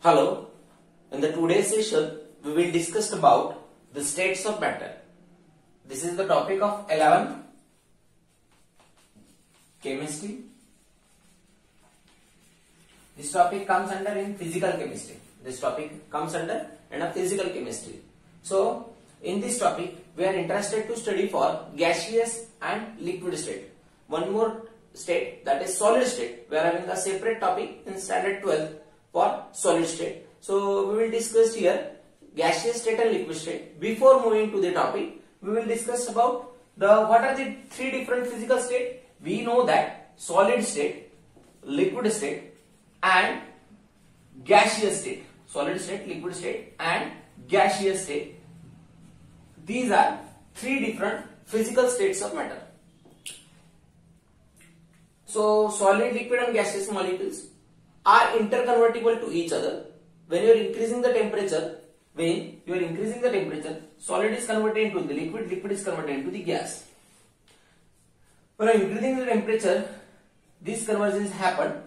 Hello, in the today's session, we will discuss about the states of matter. This is the topic of 11 chemistry. This topic comes under in physical chemistry. This topic comes under in a physical chemistry. So, in this topic, we are interested to study for gaseous and liquid state. One more state, that is solid state. We are having a separate topic in standard 12 for solid state. So, we will discuss here gaseous state and liquid state. Before moving to the topic, we will discuss about what are the three different physical states. We know that solid state, liquid state and gaseous state. Solid state, liquid state and gaseous state. These are three different physical states of matter. So, solid, liquid and gaseous molecules are interconvertible to each other. When you are increasing the temperature, solid is converted into the liquid, liquid is converted into the gas. When you are increasing the temperature, these conversions happen.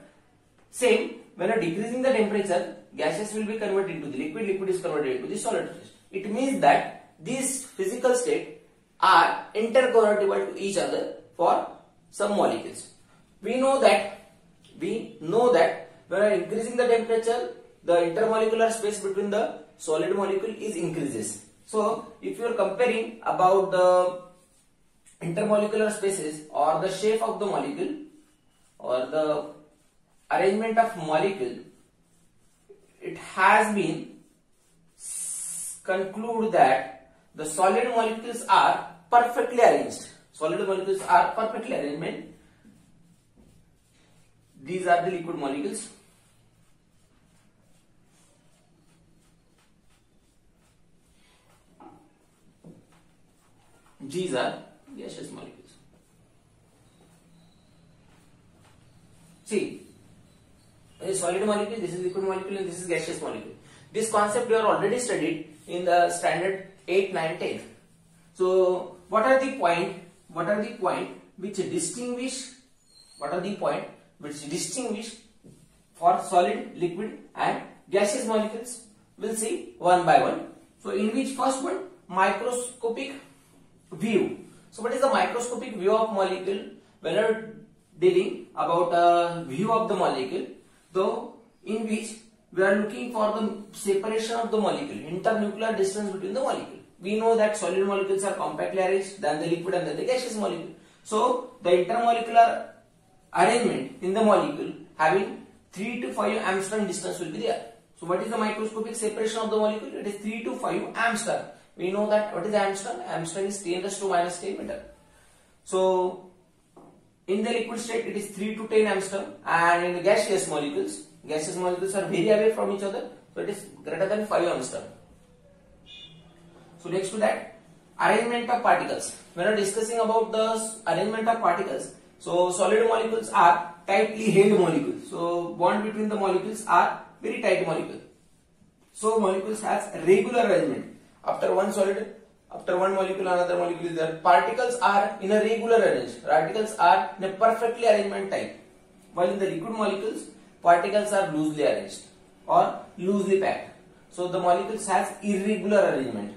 Same, when you are decreasing the temperature, gases will be converted into the liquid, liquid is converted into the solid state. It means that these physical states are interconvertible to each other for some molecules. We know that when you are increasing the temperature, the intermolecular space between the solid molecule is increases. So, if you are comparing about the intermolecular spaces or the shape of the molecule or the arrangement of molecule, it has been concluded that the solid molecules are perfectly arranged. Solid molecules are perfectly arranged. These are the liquid molecules. These are gaseous molecules. See, this is solid molecule, this is liquid molecule and this is gaseous molecule. This concept we are already studied in the standard 8, 9, 10. So, what are the point which distinguish for solid, liquid and gaseous molecules? We'll see one by one. So, in which first one, microscopic view. So, what is the microscopic view of molecule? When we are dealing about a view of the molecule, though in which we are looking for the separation of the molecule, internuclear distance between the molecule. We know that solid molecules are compactly arranged than the liquid and then the gaseous molecule. So, the intermolecular arrangement in the molecule having 3 to 5 angstrom distance will be there. So, what is the microscopic separation of the molecule? It is 3 to 5 angstrom. We know that what is angstrom? Angstrom is 10 raised to minus 10 meter. So, in the liquid state it is 3 to 10 angstrom, and in the gaseous molecules are very away from each other. So, it is greater than 5 angstrom. So, next to that, arrangement of particles. When we are discussing about the arrangement of particles, so solid molecules are tightly held molecules. So, bond between the molecules are very tight molecule. So, molecules has regular arrangement. After one molecule, another molecule is there. Particles are in a regular arrangement. Particles are in a perfectly arrangement type. While in the liquid molecules, particles are loosely arranged or loosely packed. So, the molecules has irregular arrangement.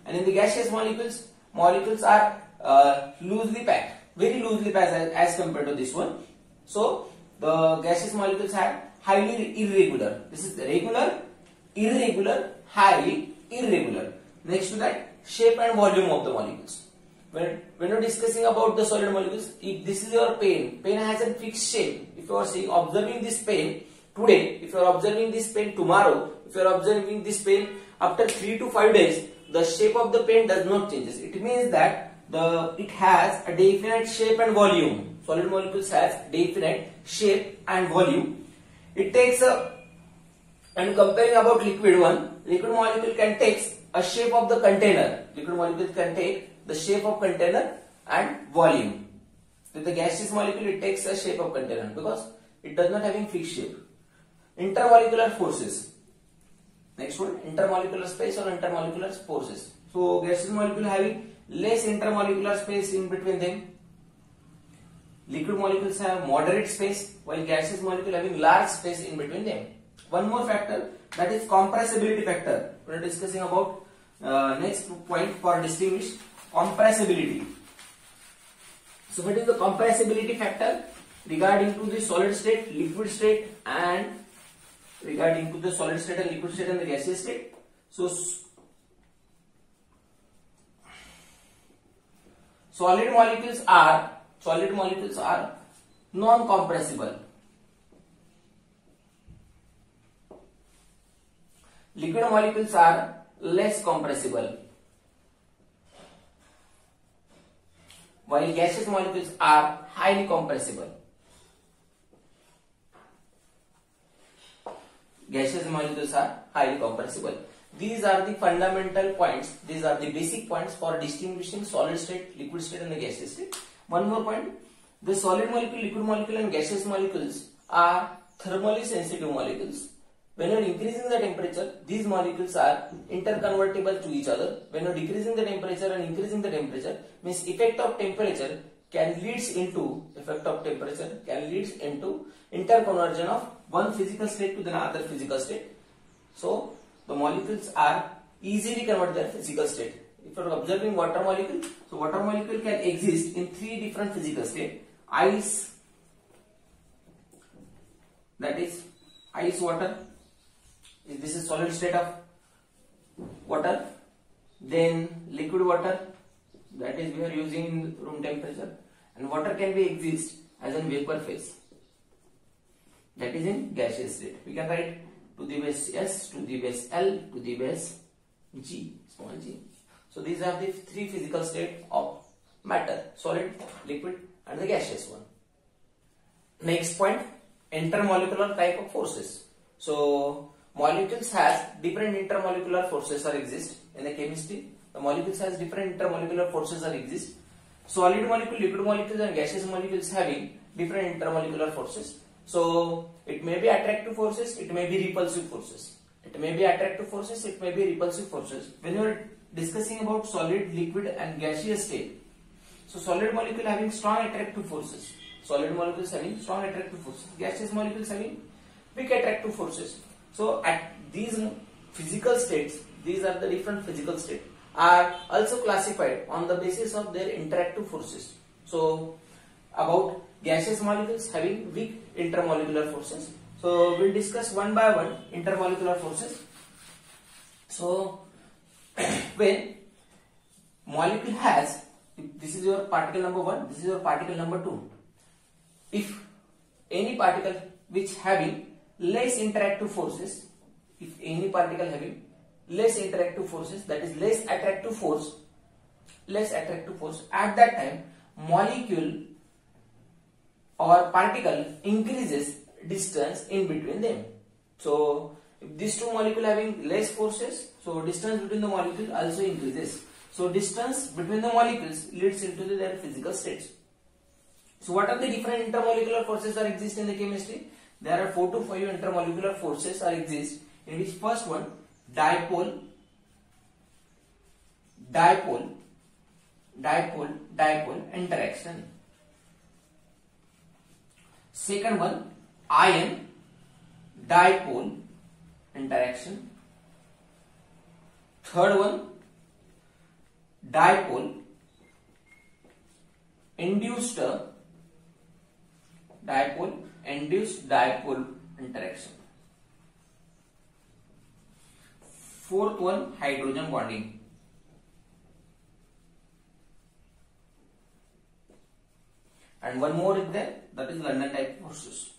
And in the gaseous molecules are loosely packed, very loosely packed as compared to this one. So, the gaseous molecules have highly irregular. This is regular, irregular, highly irregular. Next to that, shape and volume of the molecules. When you are discussing about the solid molecules, if this is your pen has a fixed shape. If you are observing this pen today, if you are observing this pen tomorrow, if you are observing this pen after 3 to 5 days, the shape of the pen does not change. It means that it has a definite shape and volume. Solid molecules has definite shape and volume. It takes and comparing about liquid molecule can take a shape of the container. Liquid molecule can take the shape of container and volume. With the gaseous molecule, it takes a shape of container because it does not having fixed shape. Intermolecular forces. Next one, intermolecular space or intermolecular forces. So, gaseous molecule having less intermolecular space in between them. Liquid molecules have moderate space, while gaseous molecule having large space in between them. One more factor, that is compressibility factor. We are discussing about next point for distinguish compressibility. So what is the compressibility factor regarding to the solid state, liquid state, and regarding to the solid state and liquid state and the gaseous state? So solid molecules are non-compressible. Liquid molecules are less compressible, while gaseous molecules are highly compressible. Gaseous molecules are highly compressible. These are the fundamental points. These are the basic points for distinguishing solid state, liquid state, and the gaseous state. One more point: the solid molecule, liquid molecule, and gaseous molecules are thermally sensitive molecules. When you are increasing the temperature, these molecules are interconvertible to each other. When you are decreasing the temperature and increasing the temperature, means effect of temperature can leads into interconversion of one physical state to the another physical state. So the molecules are easily converted their physical state. If you are observing water molecule, so water molecule can exist in three different physical states: ice, that is ice water. This is solid state of water. Then liquid water, that is we are using in room temperature, and water can be exist as in vapor phase, that is in gaseous state. We can write to the base S, to the base L, to the base G, small g. So these are the three physical states of matter: solid, liquid, and the gaseous one. Next point, intermolecular type of forces. So molecules has different intermolecular forces are exist in the chemistry. The molecules has different intermolecular forces are exist. Solid molecule, liquid molecules, and gaseous molecules having different intermolecular forces. So it may be attractive forces, it may be repulsive forces. It may be attractive forces, it may be repulsive forces. When you are discussing about solid, liquid, and gaseous state, so solid molecule having strong attractive forces. Solid molecules having strong attractive forces. Gaseous molecules having weak attractive forces. So at these physical states, these are the different physical states, are also classified on the basis of their interactive forces. So about gaseous molecules having weak intermolecular forces. So we'll discuss one by one intermolecular forces. So when molecule has, this is your particle number 1, this is your particle number 2. If any particle which having less interactive forces, if any particle having less interactive forces, that is less attractive force, at that time molecule or particle increases distance in between them. So if these two molecules having less forces, so distance between the molecule also increases. So distance between the molecules leads into their physical states. So what are the different intermolecular forces that exist in the chemistry? There are 4 to 5 intermolecular forces are exist, in which first one, dipole, interaction. Second one, ion dipole interaction. Third one, dipole induced dipole interaction. Fourth one, hydrogen bonding. And one more is there, that is London type forces.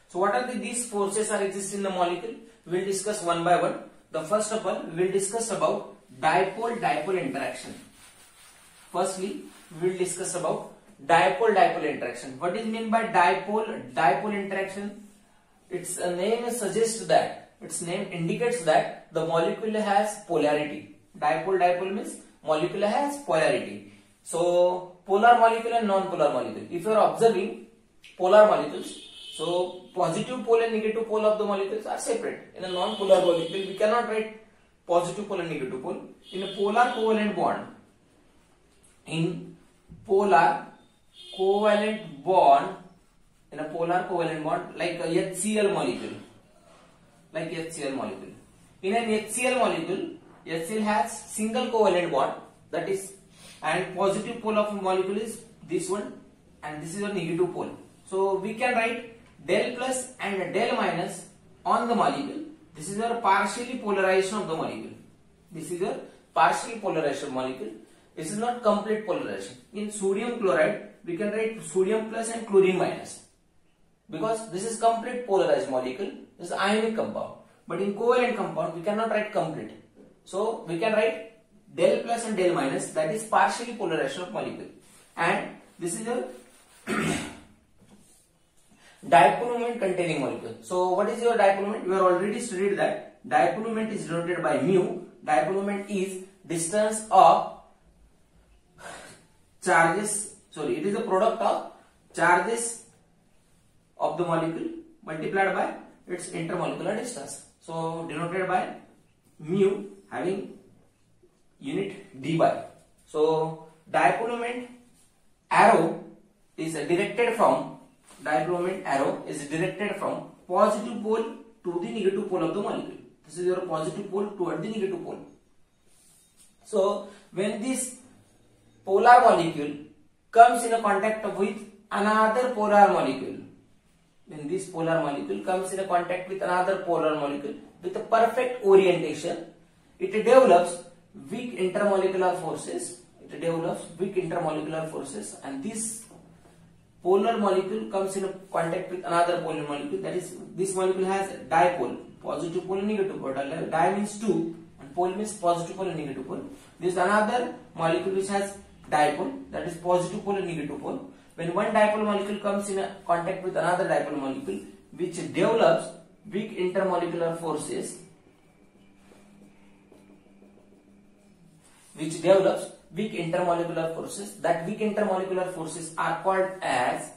So what are these forces are exist in the molecule? We will discuss one by one. The first of all, we will discuss about dipole interaction. Firstly, we will discuss about dipole interaction. What is meant by dipole interaction? Its name suggests that, its name indicates that the molecule has polarity. Dipole means molecule has polarity. So polar molecule and non-polar molecule. If you are observing polar molecules, so positive pole and negative pole of the molecules are separate. In a non-polar molecule, we cannot write positive pole and negative pole. In a polar covalent bond, in polar covalent bond, in a polar covalent bond like a HCl molecule, like HCl molecule. In an HCl molecule, HCl has single covalent bond, that is, and positive pole of a molecule is this one, and this is a negative pole. So we can write del plus and del minus on the molecule. This is your partially polarization of the molecule. This is your partially polarization molecule. This is not complete polarization. In sodium chloride, we can write sodium plus and chlorine minus, because this is complete polarized molecule. This is ionic compound. But in covalent compound, we cannot write complete. So we can write del plus and del minus, that is partially polarization of molecule. And this is your dipole moment containing molecule. So what is your dipole moment? We have already studied that dipole moment is denoted by mu. Dipole moment is distance of charges, sorry, it is the product of charges of the molecule multiplied by its intermolecular distance. So denoted by mu having unit d by. So dipole moment arrow is directed from positive pole to the negative pole of the molecule. This is your positive pole toward the negative pole. So when this polar molecule comes in a contact with another polar molecule, when this polar molecule comes in a contact with another polar molecule with a perfect orientation, it develops weak intermolecular forces. And this polar molecule comes in a contact with another polar molecule. That is, this molecule has dipole, positive pole and negative pole. Di means two, and pole means positive pole and negative pole. This is another molecule which has dipole, that is positive pole and negative pole. When one dipole molecule comes in a contact with another dipole molecule, which develops weak intermolecular forces, that weak intermolecular forces are called as,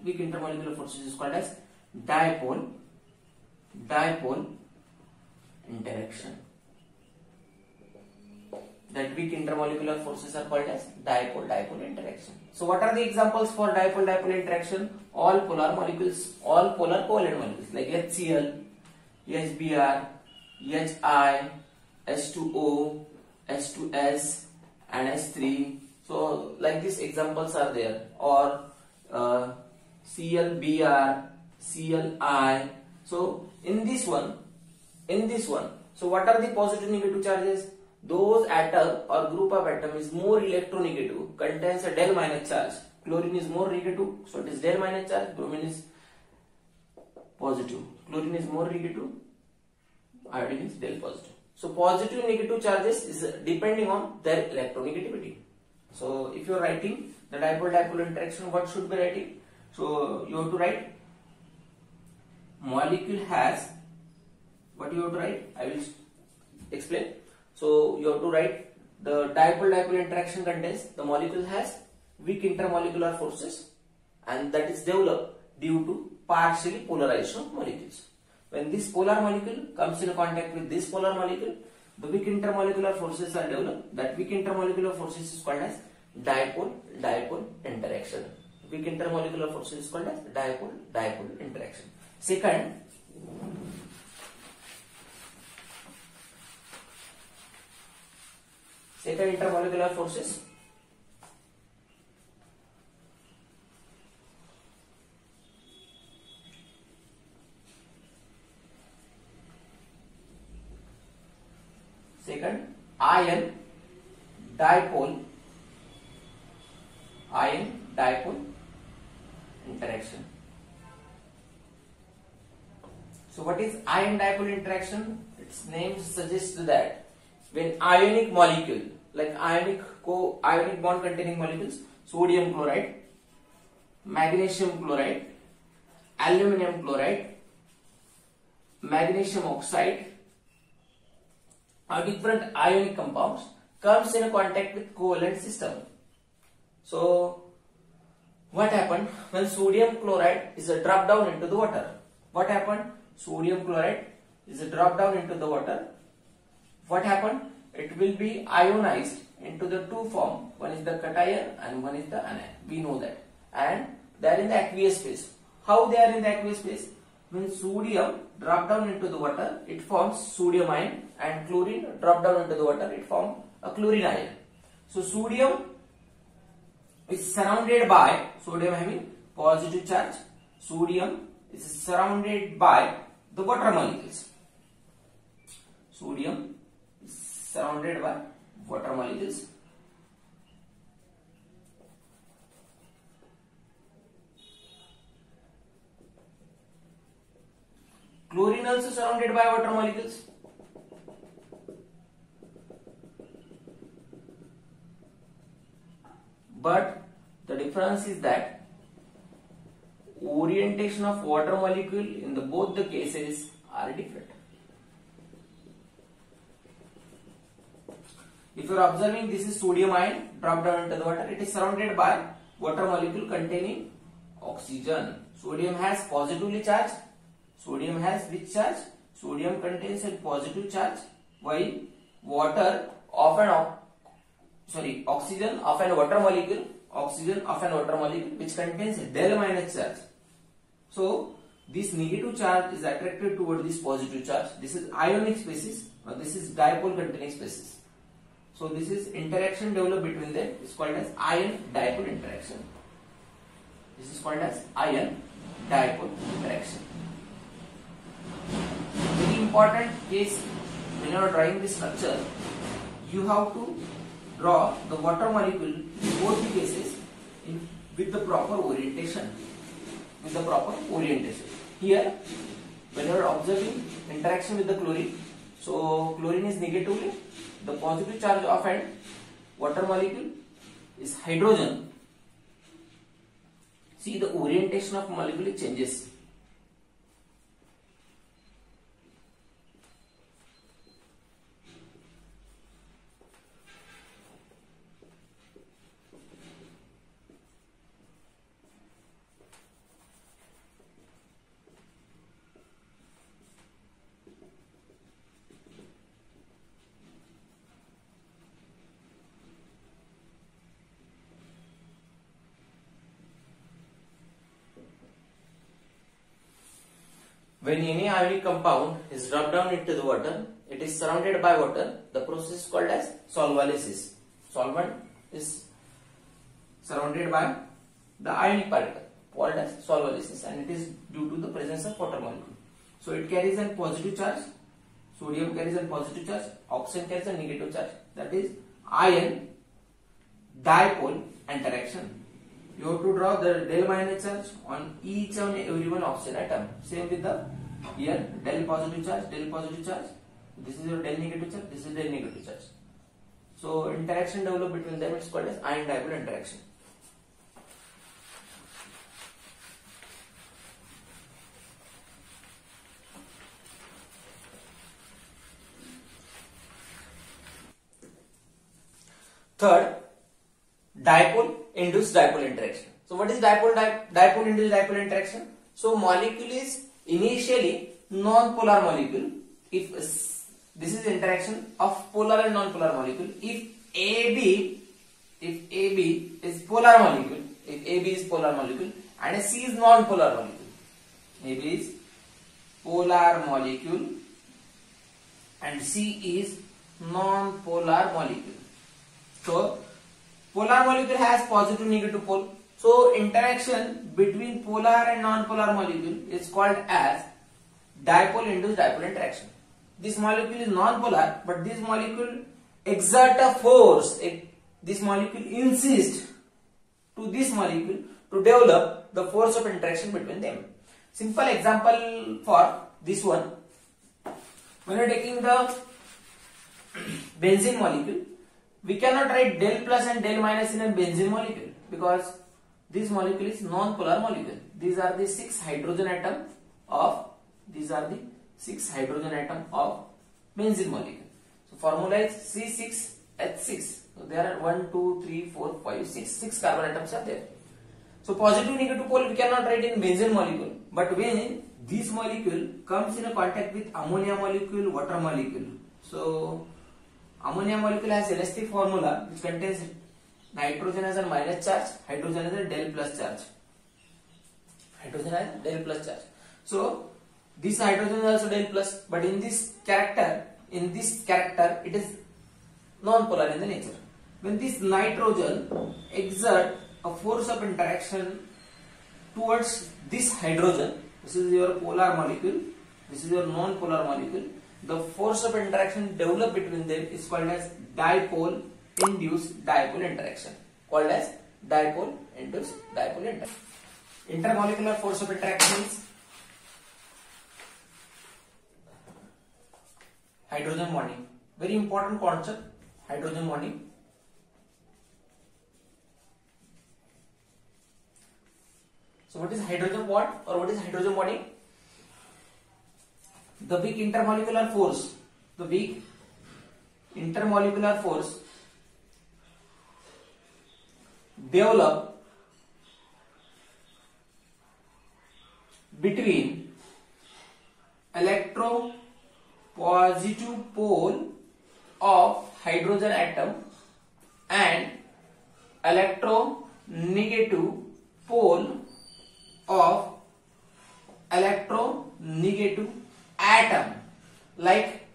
weak intermolecular forces is called as dipole interaction. That weak intermolecular forces are called as dipole interaction. So what are the examples for dipole interaction? All polar molecules, all polar covalent molecules like HCl, HBr, HI, H2O, H2S and H3. So like these examples are there, or ClBr, ClI. So in this one, so what are the positive negative charges? Those atom or group of atom is more electronegative, contains a del minus charge. Chlorine is more negative, so it is del minus charge. Bromine is positive. Chlorine is more negative, iodine is del positive. So positive and negative charges is depending on their electronegativity. So if you are writing the dipole interaction, what should be writing? So you have to write molecule has, what you have to write? I will explain. So you have to write the dipole interaction contains the molecule has weak intermolecular forces, and that is developed due to partially polarization of molecules. When this polar molecule comes in contact with this polar molecule, the weak intermolecular forces are developed. That weak intermolecular forces is called as dipole interaction. Weak intermolecular forces is called as dipole interaction. Second intermolecular forces. Second, ion dipole interaction. So what is ion dipole interaction? Its name suggests that when ionic molecule, like ionic bond containing molecules, sodium chloride, magnesium chloride, aluminum chloride, magnesium oxide, or different ionic compounds comes in contact with covalent system. So what happened when sodium chloride is dropped down into the water? What happened? Sodium chloride is dropped down into the water. What happened? It will be ionized into the two form. One is the cation and one is the anion. We know that. And they are in the aqueous phase. How they are in the aqueous phase? When sodium drop down into the water, it forms sodium ion, and chlorine drop down into the water, it forms a chlorine ion. So sodium is surrounded by, sodium having positive charge, sodium is surrounded by the water molecules. Sodium is surrounded by water molecules. Chlorine also surrounded by water molecules. But the difference is that orientation of water molecule in the both the cases are different. If you are observing, this is sodium ion dropped down into the water. It is surrounded by water molecule containing oxygen. Sodium has positively charged. Sodium has which charge? Sodium contains a positive charge, while water of an oxygen of an water molecule, which contains a del minus charge. So this negative charge is attracted toward this positive charge. This is ionic species, or this is dipole containing species. So this is interaction developed between them. It's called as ion dipole interaction. This is called as ion dipole interaction. Very important case when you are drawing this structure, you have to draw the water molecule in both the cases with the proper orientation. Here, when you are observing interaction with the chlorine, so chlorine is negatively, the positive charge of an water molecule is hydrogen. See, the orientation of molecule changes. When any ionic compound is dropped down into the water, it is surrounded by water. The process is called as solvolysis. Solvent is surrounded by the ionic particle, called as solvolysis, and it is due to the presence of water molecule. So it carries a positive charge. Sodium carries a positive charge. Oxygen carries a negative charge. That is ion dipole interaction. You have to draw the del minus charge on each and every one oxygen atom. Same with the here, del positive charge, del positive charge. This is your del negative charge, this is del negative charge. So interaction developed between them, it's called as ion dipole interaction. Third, dipole-induced dipole interaction. So what is dipole-induced dipole interaction? So molecule is initially non-polar molecule. If this is interaction of polar and non-polar molecule. If AB is polar molecule, and C is non-polar molecule. AB is polar molecule and C is non-polar molecule. So polar molecule has positive negative pole. So interaction between polar and non-polar molecule is called as dipole-induced dipole interaction. This molecule is non-polar, but this molecule exert a force. This molecule insists to this molecule to develop the force of interaction between them. Simple example for this one. When you are taking the benzene molecule, we cannot write del plus and del minus in a benzene molecule because this molecule is non-polar molecule. These are the 6 hydrogen atom of benzene molecule. So formula is C6H6. So there are 1, 2, 3, 4, 5, 6 carbon atoms are there. So positive negative pole we cannot write in benzene molecule, but when this molecule comes in a contact with ammonia molecule, water molecule, so ammonia molecule has LS3 formula which contains nitrogen as a minus charge, hydrogen as a del plus charge. Hydrogen as del plus charge. So this hydrogen is also del plus, but in this character it is non-polar in the nature. When this nitrogen exert a force of interaction towards this hydrogen, this is your polar molecule, this is your non-polar molecule, the force of interaction developed between them is called as dipole induced dipole interaction. Called as dipole induced dipole interaction. Intermolecular force of interaction is hydrogen bonding. Very important concept, hydrogen bonding. So what is hydrogen bond or what is hydrogen bonding? The weak intermolecular force, develop between electropositive pole of hydrogen atom and electronegative pole of electronegative atom, like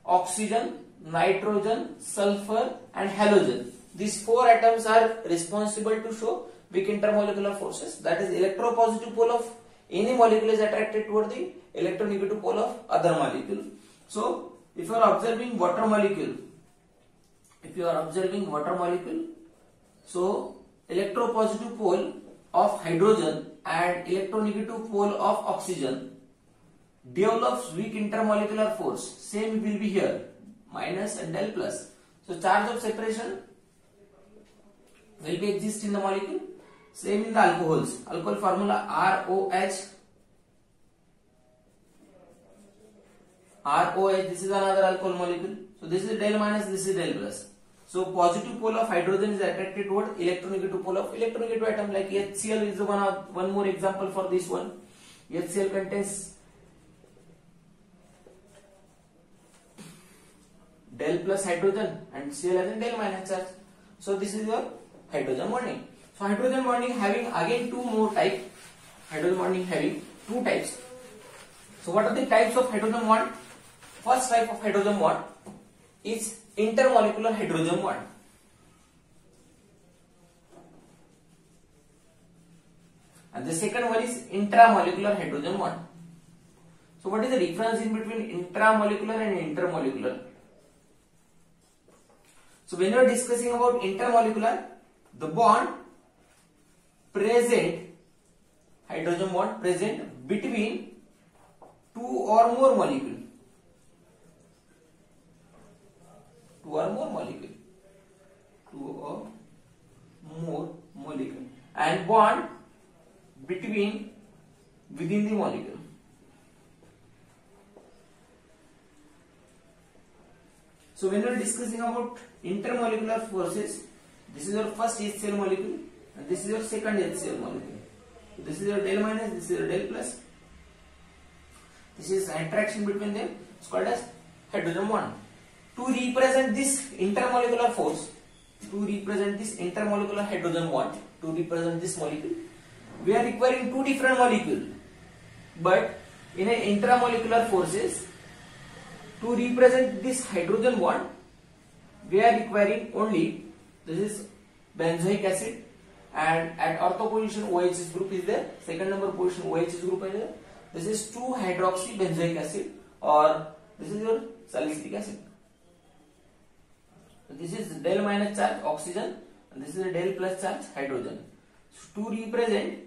oxygen, nitrogen, sulfur and halogen. These four atoms are responsible to show weak intermolecular forces. That is, electropositive pole of any molecule is attracted toward the electronegative pole of other molecule. So if you are observing water molecule, so electropositive pole of hydrogen and electronegative pole of oxygen develops weak intermolecular force. Same will be here, minus and del plus. So charge of separation will be exist in the molecule. Same in the alcohols. Alcohol formula ROH. This is another alcohol molecule. So this is del minus, this is del plus. So positive pole of hydrogen is attracted toward electronegative pole of electronegative atom, like HCl is one more example for this one. HCl contains del plus hydrogen and Cl has a del minus charge. So this is your hydrogen bonding. So hydrogen bonding having again two more types. Hydrogen bonding having two types. So what are the types of hydrogen bond? First type of hydrogen bond is intermolecular hydrogen bond. And the second one is intramolecular hydrogen bond. So what is the difference in between intramolecular and intermolecular? So when you are discussing about intermolecular, the bond present, hydrogen bond present between two or more molecules. And bond within the molecule. So when we are discussing about intermolecular forces, this is your first HCl molecule and this is your second HCl molecule. So this is your del minus, this is your del plus. This is interaction between them. It's called as hydrogen bond. To represent this intermolecular force, to represent this intermolecular hydrogen bond, to represent this molecule, we are requiring two different molecules. But in an intramolecular forces, to represent this hydrogen bond, we are requiring only, this is benzoic acid, and at ortho position OH group is there, second number position OH group is there. This is 2-hydroxy benzoic acid, or this is your salicylic acid. So this is del minus charge oxygen and this is a del plus charge hydrogen. So to represent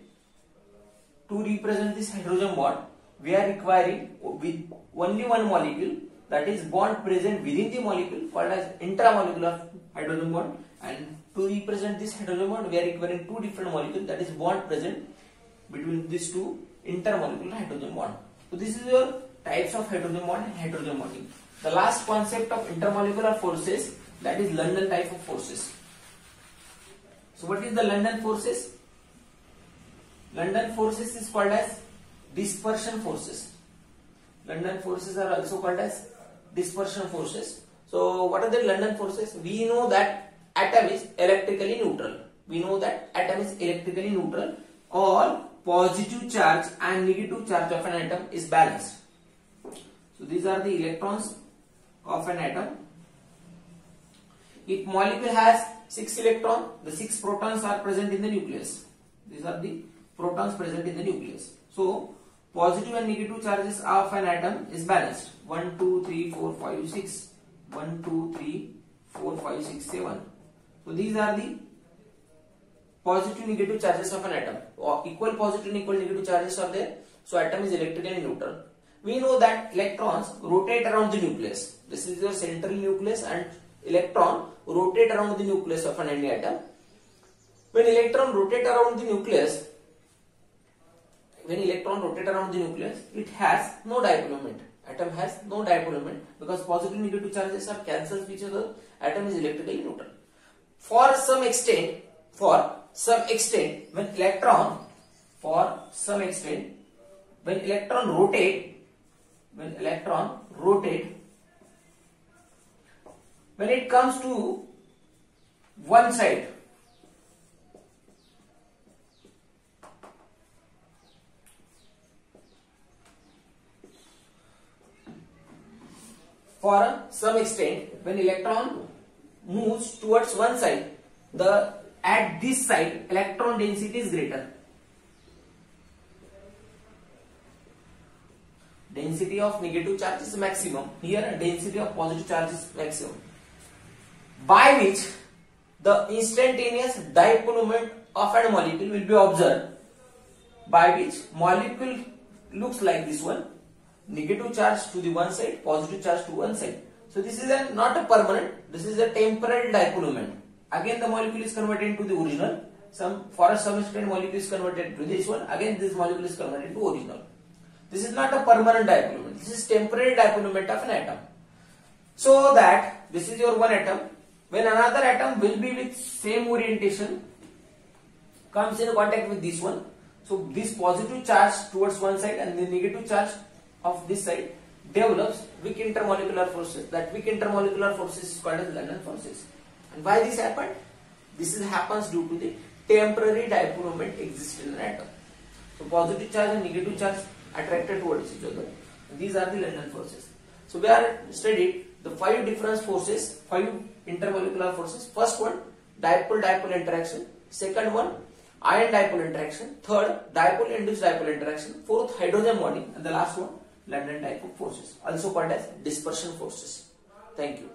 this hydrogen bond, we are requiring with only one molecule, that is bond present within the molecule, called as intramolecular hydrogen bond. And to represent this hydrogen bond, we are requiring two different molecules, that is bond present between these two intermolecular hydrogen bond. So this is your types of hydrogen bond and hydrogen bonding. The last concept of intermolecular forces, that is London type of forces. So what is the London forces? London forces is called as dispersion forces. London forces are also called as dispersion forces. So what are the London forces? We know that atom is electrically neutral. We know that atom is electrically neutral. All positive charge and negative charge of an atom is balanced. So these are the electrons of an atom. If molecule has 6 electrons, the 6 protons are present in the nucleus. These are the protons present in the nucleus. So positive and negative charges of an atom is balanced. 1, 2, 3, 4, 5, 6. 1, 2, 3, 4, 5, 6, 7. So these are the positive negative charges of an atom. Equal positive and equal negative charges are there. So atom is electrically neutral. We know that electrons rotate around the nucleus. This is your central nucleus and electron rotate around the nucleus of an any atom. When electron rotate around the nucleus, it has no dipole moment. Atom has no dipole moment because positive and negative charges are cancelled with each other. Atom is electrically neutral. For some extent, when electron rotate, when it comes to one side, for some extent, when electron moves towards one side, at this side electron density is greater. Density of negative charge is maximum. Here density of positive charge is maximum. By which the instantaneous dipole moment of a molecule will be observed. By which molecule looks like this one. Negative charge to the one side, positive charge to one side. So this is not a permanent, this is a temporary dipole moment. Again the molecule is converted into the original. For some extent molecule is converted to this one. Again this molecule is converted to original. This is not a permanent dipole moment. This is temporary dipole moment of an atom. So that this is your one atom. When another atom will be with same orientation, comes in contact with this one. So this positive charge towards one side and the negative charge of this side develops weak intermolecular forces. That weak intermolecular forces is called as London forces. And why this happened? This happens due to the temporary dipole moment exists in an atom. So positive charge and negative charge attracted towards each other. And these are the London forces. So we are studied the 5 different forces, 5 intermolecular forces. First one, dipole-dipole interaction. Second one, ion-dipole interaction. Third, dipole-induced dipole interaction. Fourth, hydrogen bonding. And the last one, London type of forces, also called as dispersion forces. Thank you.